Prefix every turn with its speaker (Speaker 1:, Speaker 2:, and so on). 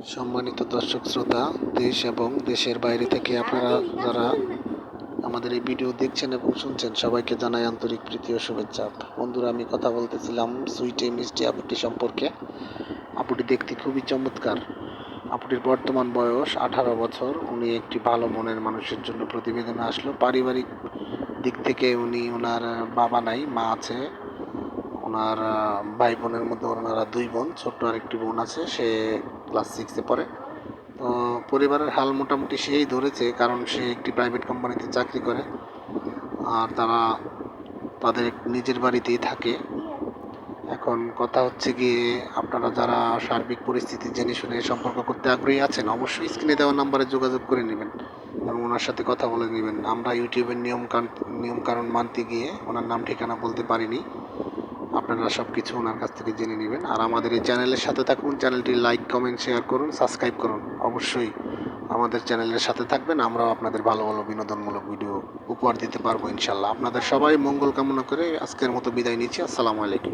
Speaker 1: সম্মানিত দর্শক শ্রোতা, দেশ এবং দেশের বাইরে থেকে আপনারা যারা আমাদের এই ভিডিও দেখছেন এবং শুনছেন, সবাইকে জানাই আন্তরিক প্রীতি ও শুভেচ্ছা। বন্ধুরা, আমি কথা বলতেছিলাম সুইটে মিষ্টি আপুটি সম্পর্কে। আপুটি দেখতে খুবই চমৎকার। আপুটির বর্তমান বয়স 18 বছর। উনি একটি ভালো মনের মানুষের জন্য প্রতিবেদনে আসলো। পারিবারিক দিক থেকে ওনার বাবা নাই, মা আছে। ওনার ভাই বোনের মধ্যে ওনারা 2 বোন, ছোট্ট আরেকটি বোন আছে, সে ক্লাস 6-এ পড়ে। তো পরিবারের হাল মোটামুটি সেই ধরেছে, কারণ সে একটি প্রাইভেট কোম্পানিতে চাকরি করে আর তাদের নিজের বাড়িতেই থাকে। এখন কথা হচ্ছে গিয়ে, আপনারা যারা সার্বিক পরিস্থিতি জেনে শুনে সম্পর্ক করতে আগ্রহী আছেন, অবশ্যই স্ক্রিনে দেওয়া নাম্বারে যোগাযোগ করে নেবেন এবং ওনার সাথে কথা বলে নেবেন। আমরা ইউটিউবের নিয়মকানুন মানতে গিয়ে ওনার নাম ঠিকানা বলতে পারিনি। আপনারা সব কিছু ওনার কাছ থেকে জেনে নেবেন। আর আমাদের এই চ্যানেলের সাথে থাকুন। চ্যানেলটি লাইক, কমেন্ট, শেয়ার করুন, সাবস্ক্রাইব করুন। অবশ্যই আমাদের চ্যানেলের সাথে থাকবেন। আমরাও আপনাদের ভালো ভালো বিনোদনমূলক ভিডিও উপহার দিতে পারবো ইনশাল্লাহ। আপনাদের সবাই মঙ্গল কামনা করে আজকের মতো বিদায় নিচ্ছি। আসসালামু আলাইকুম।